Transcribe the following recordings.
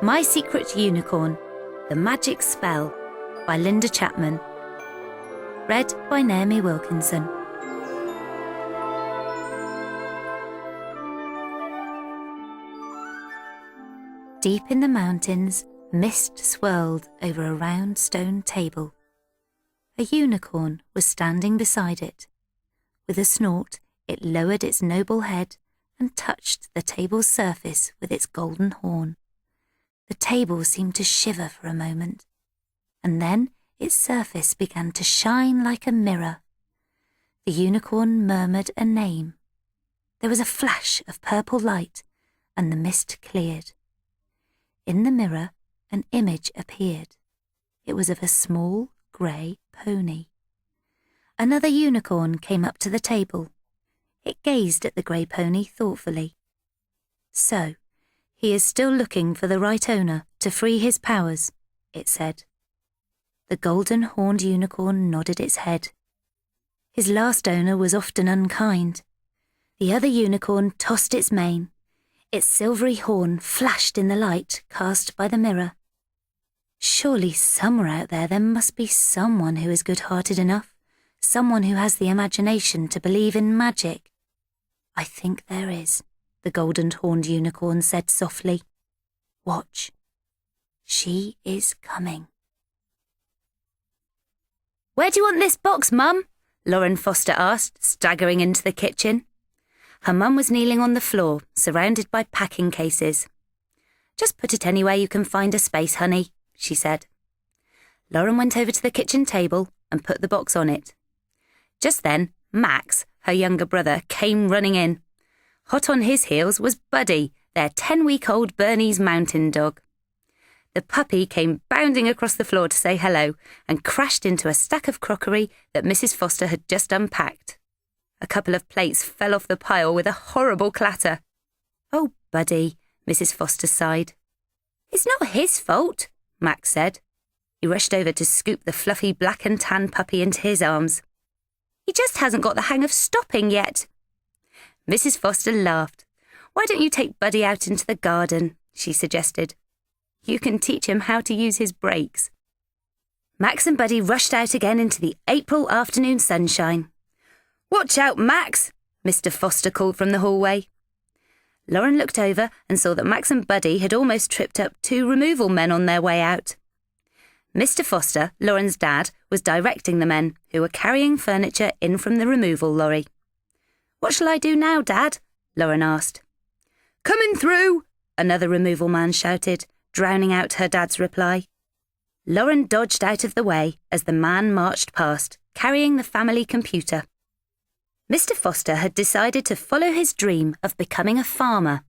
My Secret Unicorn, The Magic Spell by Linda Chapman. Read by Naomi Wilkinson. Deep in the mountains, mist swirled over a round stone table. A unicorn was standing beside it. With a snort, it lowered its noble head and touched the table's surface with its golden horn. The table seemed to shiver for a moment, and then its surface began to shine like a mirror. The unicorn murmured a name. There was a flash of purple light, and the mist cleared. In the mirror, an image appeared. It was of a small, grey pony. Another unicorn came up to the table. It gazed at the grey pony thoughtfully. So, he is still looking for the right owner to free his powers, it said. The golden-horned unicorn nodded its head. His last owner was often unkind. The other unicorn tossed its mane. Its silvery horn flashed in the light cast by the mirror. Surely somewhere out there must be someone who is good-hearted enough, someone who has the imagination to believe in magic. I think there is, the golden-horned unicorn said softly. Watch. She is coming. Where do you want this box, Mum? Lauren Foster asked, staggering into the kitchen. Her mum was kneeling on the floor, surrounded by packing cases. Just put it anywhere you can find a space, honey, she said. Lauren went over to the kitchen table and put the box on it. Just then, Max, her younger brother, came running in. Hot on his heels was Buddy, their 10-week-old Bernese mountain dog. The puppy came bounding across the floor to say hello and crashed into a stack of crockery that Mrs. Foster had just unpacked. A couple of plates fell off the pile with a horrible clatter. Oh, Buddy, Mrs. Foster sighed. It's not his fault, Max said. He rushed over to scoop the fluffy black and tan puppy into his arms. He just hasn't got the hang of stopping yet. Mrs. Foster laughed. Why don't you take Buddy out into the garden, she suggested. You can teach him how to use his brakes. Max and Buddy rushed out again into the April afternoon sunshine. Watch out, Max, Mr. Foster called from the hallway. Lauren looked over and saw that Max and Buddy had almost tripped up 2 removal men on their way out. Mr. Foster, Lauren's dad, was directing the men, who were carrying furniture in from the removal lorry. What shall I do now, Dad? Lauren asked. Coming through, another removal man shouted, drowning out her dad's reply. Lauren dodged out of the way as the man marched past, carrying the family computer. Mr. Foster had decided to follow his dream of becoming a farmer.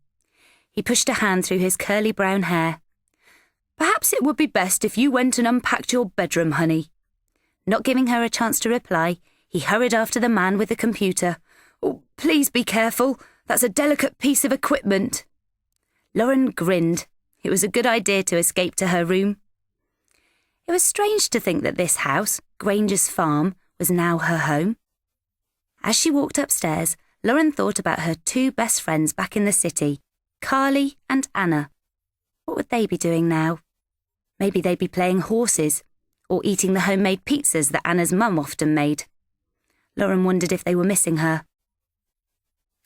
He pushed a hand through his curly brown hair. Perhaps it would be best if you went and unpacked your bedroom, honey. Not giving her a chance to reply, he hurried after the man with the computer. Oh, please be careful. That's a delicate piece of equipment. Lauren grinned. It was a good idea to escape to her room. It was strange to think that this house, Granger's Farm, was now her home. As she walked upstairs, Lauren thought about her 2 best friends back in the city, Carly and Anna. What would they be doing now? Maybe they'd be playing horses, or eating the homemade pizzas that Anna's mum often made. Lauren wondered if they were missing her.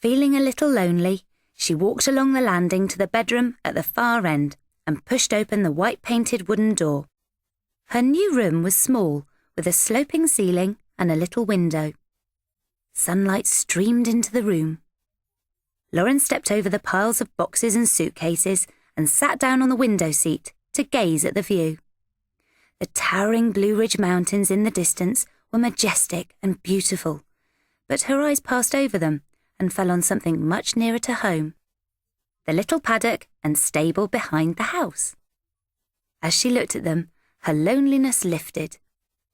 Feeling a little lonely, she walked along the landing to the bedroom at the far end and pushed open the white-painted wooden door. Her new room was small, with a sloping ceiling and a little window. Sunlight streamed into the room. Lauren stepped over the piles of boxes and suitcases and sat down on the window seat to gaze at the view. The towering Blue Ridge Mountains in the distance were majestic and beautiful, but her eyes passed over them and fell on something much nearer to home, the little paddock and stable behind the house. As she looked at them, her loneliness lifted.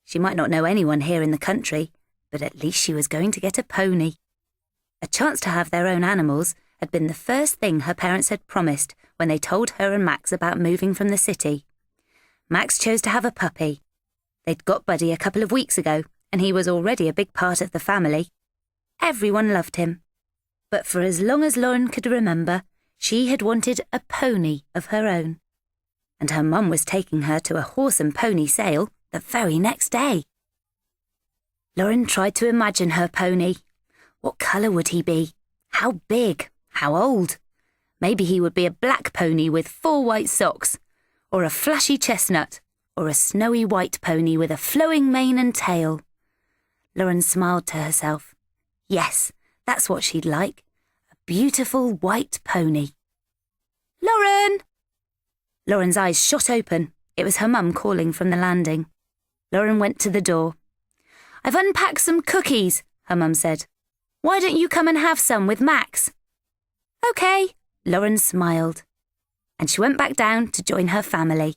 She might not know anyone here in the country, but at least she was going to get a pony. A chance to have their own animals had been the first thing her parents had promised when they told her and Max about moving from the city. Max chose to have a puppy. They'd got Buddy a couple of weeks ago, and he was already a big part of the family. Everyone loved him. But for as long as Lauren could remember, she had wanted a pony of her own. And her mum was taking her to a horse and pony sale the very next day. Lauren tried to imagine her pony. What colour would he be? How big? How old? Maybe he would be a black pony with 4 white socks, or a flashy chestnut, or a snowy white pony with a flowing mane and tail. Lauren smiled to herself. Yes, that's what she'd like. A beautiful white pony. Lauren! Lauren's eyes shot open. It was her mum calling from the landing. Lauren went to the door. I've unpacked some cookies, her mum said. Why don't you come and have some with Max? OK, Lauren smiled. And she went back down to join her family.